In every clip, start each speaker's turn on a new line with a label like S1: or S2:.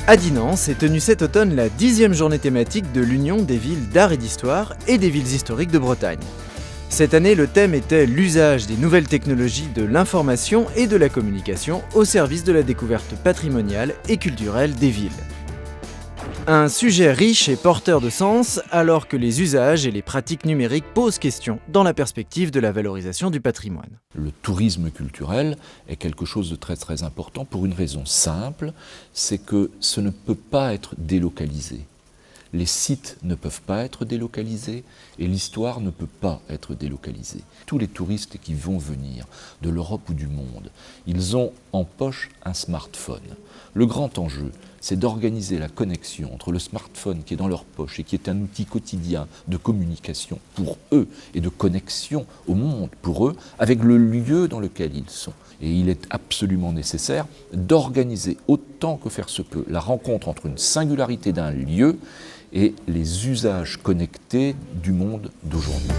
S1: À Dinan s'est tenue cet automne la 10e journée thématique de l'Union des villes d'art et d'histoire et des villes historiques de Bretagne. Cette année, le thème était l'usage des nouvelles technologies de l'information et de la communication au service de la découverte patrimoniale et culturelle des villes. Un sujet riche et porteur de sens alors que les usages et les pratiques numériques posent question dans la perspective de la valorisation du patrimoine.
S2: Le tourisme culturel est quelque chose de très très important pour une raison simple, c'est que ce ne peut pas être délocalisé. Les sites ne peuvent pas être délocalisés et l'histoire ne peut pas être délocalisée. Tous les touristes qui vont venir de l'Europe ou du monde, ils ont en poche un smartphone. Le grand enjeu, c'est d'organiser la connexion entre le smartphone qui est dans leur poche et qui est un outil quotidien de communication pour eux et de connexion au monde pour eux, avec le lieu dans lequel ils sont. Et il est absolument nécessaire d'organiser autant que faire se peut la rencontre entre une singularité d'un lieu et les usages connectés du monde d'aujourd'hui.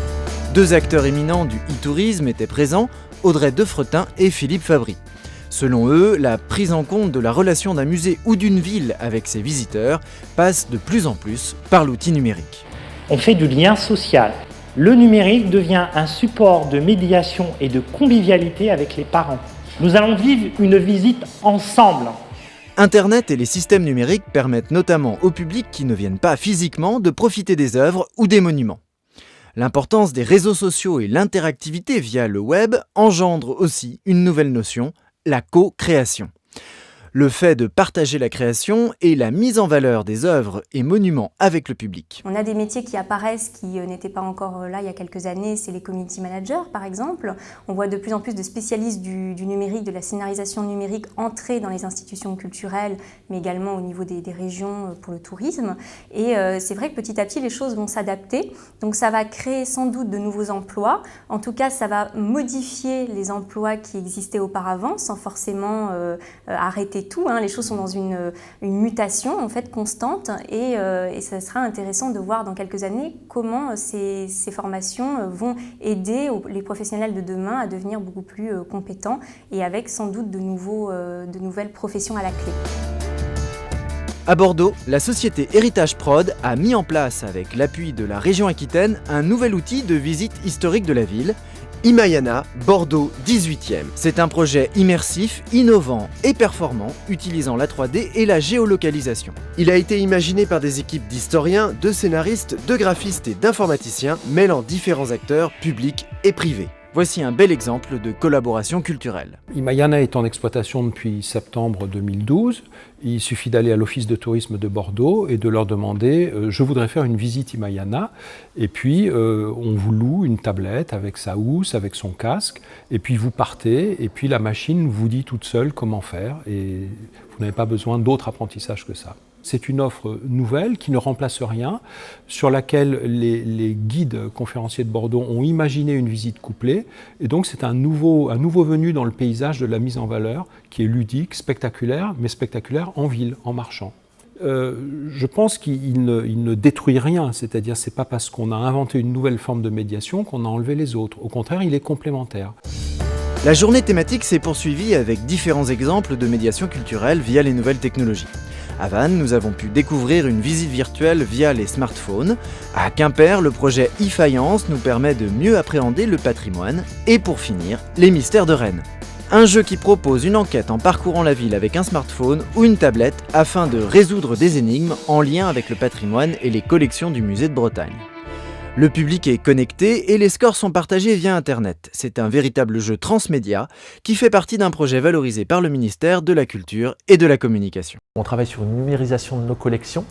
S1: Deux acteurs éminents du e-tourisme étaient présents, Audrey Defretin et Philippe Fabry. Selon eux, la prise en compte de la relation d'un musée ou d'une ville avec ses visiteurs passe de plus en plus par l'outil numérique.
S3: On fait du lien social. Le numérique devient un support de médiation et de convivialité avec les parents. Nous allons vivre une visite ensemble.
S1: Internet et les systèmes numériques permettent notamment au public qui ne viennent pas physiquement de profiter des œuvres ou des monuments. L'importance des réseaux sociaux et l'interactivité via le web engendrent aussi une nouvelle notion, la co-création. Le fait de partager la création et la mise en valeur des œuvres et monuments avec le public.
S4: On a des métiers qui apparaissent qui n'étaient pas encore là il y a quelques années, c'est les community managers par exemple. On voit de plus en plus de spécialistes du numérique, de la scénarisation numérique entrer dans les institutions culturelles, mais également au niveau des régions pour le tourisme. Et c'est vrai que petit à petit les choses vont s'adapter, donc ça va créer sans doute de nouveaux emplois. En tout cas, ça va modifier les emplois qui existaient auparavant sans forcément arrêter tout, les choses sont dans une mutation en fait constante et ça sera intéressant de voir dans quelques années comment ces formations vont aider les professionnels de demain à devenir beaucoup plus compétents et avec sans doute de nouvelles professions à la clé.
S1: À Bordeaux, la société Héritage Prod a mis en place, avec l'appui de la région Aquitaine, un nouvel outil de visite historique de la ville, Imayana, Bordeaux 18e. C'est un projet immersif, innovant et performant, utilisant la 3D et la géolocalisation. Il a été imaginé par des équipes d'historiens, de scénaristes, de graphistes et d'informaticiens, mêlant différents acteurs publics et privés. Voici un bel exemple de collaboration culturelle.
S5: Imayana est en exploitation depuis septembre 2012. Il suffit d'aller à l'Office de tourisme de Bordeaux et de leur demander « je voudrais faire une visite Imayana ». Et puis on vous loue une tablette avec sa housse, avec son casque, et puis vous partez, et puis la machine vous dit toute seule comment faire, et vous n'avez pas besoin d'autre apprentissage que ça. C'est une offre nouvelle qui ne remplace rien, sur laquelle les guides conférenciers de Bordeaux ont imaginé une visite couplée. Et donc c'est un nouveau venu dans le paysage de la mise en valeur qui est ludique, spectaculaire, mais spectaculaire en ville, en marchant. Je pense qu'il ne détruit rien, c'est-à-dire c'est pas parce qu'on a inventé une nouvelle forme de médiation qu'on a enlevé les autres. Au contraire, il est complémentaire.
S1: La journée thématique s'est poursuivie avec différents exemples de médiation culturelle via les nouvelles technologies. À Vannes, nous avons pu découvrir une visite virtuelle via les smartphones. À Quimper, le projet e-Faïence nous permet de mieux appréhender le patrimoine. Et pour finir, les mystères de Rennes. Un jeu qui propose une enquête en parcourant la ville avec un smartphone ou une tablette afin de résoudre des énigmes en lien avec le patrimoine et les collections du musée de Bretagne. Le public est connecté et les scores sont partagés via Internet. C'est un véritable jeu transmédia qui fait partie d'un projet valorisé par le ministère de la Culture et de la Communication.
S6: On travaille sur une numérisation de nos collections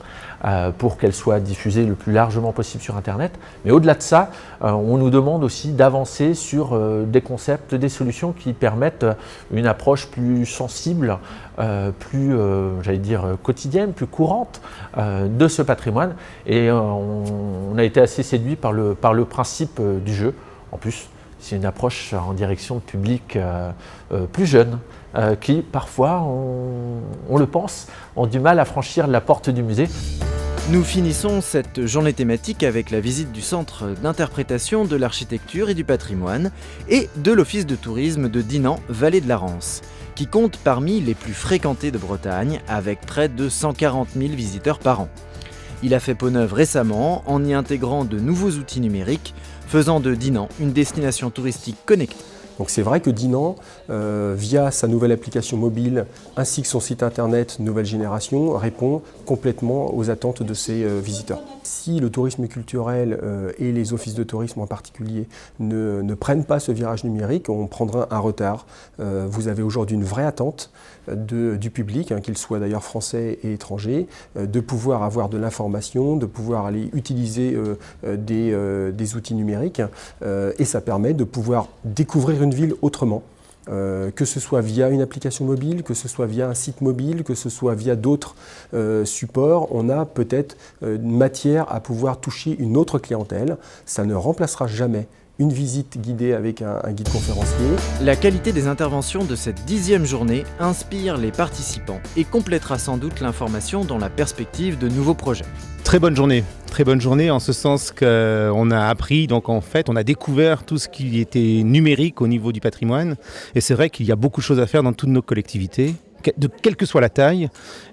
S6: pour qu'elles soient diffusées le plus largement possible sur Internet. Mais au-delà de ça, on nous demande aussi d'avancer sur des concepts, des solutions qui permettent une approche plus sensible, plus quotidienne, plus courante de ce patrimoine. Et on a été assez séduit par le principe du jeu. En plus, c'est une approche en direction de publics plus jeunes qui, parfois, on le pense, ont du mal à franchir la porte du musée.
S1: Nous finissons cette journée thématique avec la visite du Centre d'interprétation de l'architecture et du patrimoine et de l'Office de tourisme de Dinan, Vallée de la Rance. qui compte parmi les plus fréquentés de Bretagne, avec près de 140 000 visiteurs par an. Il a fait peau neuve récemment en y intégrant de nouveaux outils numériques, faisant de Dinan une destination touristique connectée.
S7: Donc c'est vrai que Dinan, via sa nouvelle application mobile ainsi que son site internet nouvelle génération, répond complètement aux attentes de ses visiteurs. Si le tourisme culturel et les offices de tourisme en particulier ne prennent pas ce virage numérique, on prendra un retard. Vous avez aujourd'hui une vraie attente du public, qu'il soit d'ailleurs français et étranger, de pouvoir avoir de l'information, de pouvoir aller utiliser des outils numériques et ça permet de pouvoir découvrir une ville autrement. Que ce soit via une application mobile, que ce soit via un site mobile, que ce soit via d'autres supports, on a peut-être matière à pouvoir toucher une autre clientèle. Ça ne remplacera jamais une visite guidée avec un guide conférencier.
S1: La qualité des interventions de cette 10e journée inspire les participants et complétera sans doute l'information dans la perspective de nouveaux projets.
S8: Très bonne journée en ce sens qu'on a appris, donc en fait on a découvert tout ce qui était numérique au niveau du patrimoine et c'est vrai qu'il y a beaucoup de choses à faire dans toutes nos collectivités, de quelle que soit la taille,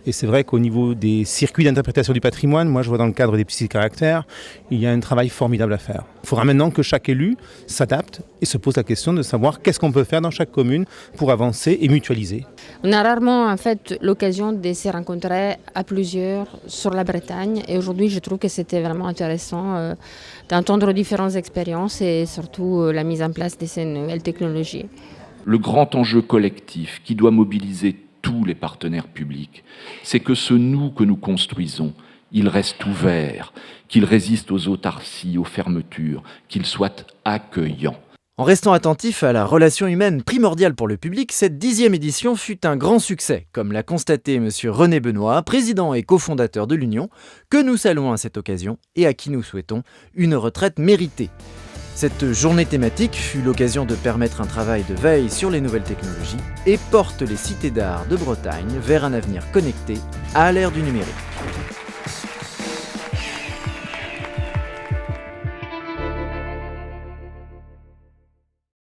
S8: et c'est vrai qu'au niveau des circuits d'interprétation du patrimoine, moi je vois dans le cadre des petits caractères, il y a un travail formidable à faire. Il faudra maintenant que chaque élu s'adapte et se pose la question de savoir qu'est-ce qu'on peut faire dans chaque commune pour avancer et mutualiser.
S9: On a rarement en fait l'occasion de se rencontrer à plusieurs sur la Bretagne et aujourd'hui je trouve que c'était vraiment intéressant d'entendre différentes expériences et surtout la mise en place de ces nouvelles technologies.
S2: Le grand enjeu collectif qui doit mobiliser tous les partenaires publics, c'est que ce nous que nous construisons, il reste ouvert, qu'il résiste aux autarcies, aux fermetures, qu'il soit accueillant.
S1: En restant attentif à la relation humaine primordiale pour le public, cette 10e édition fut un grand succès, comme l'a constaté M. René Benoît, président et cofondateur de l'Union, que nous saluons à cette occasion et à qui nous souhaitons une retraite méritée. Cette journée thématique fut l'occasion de permettre un travail de veille sur les nouvelles technologies et porte les cités d'art de Bretagne vers un avenir connecté à l'ère du numérique.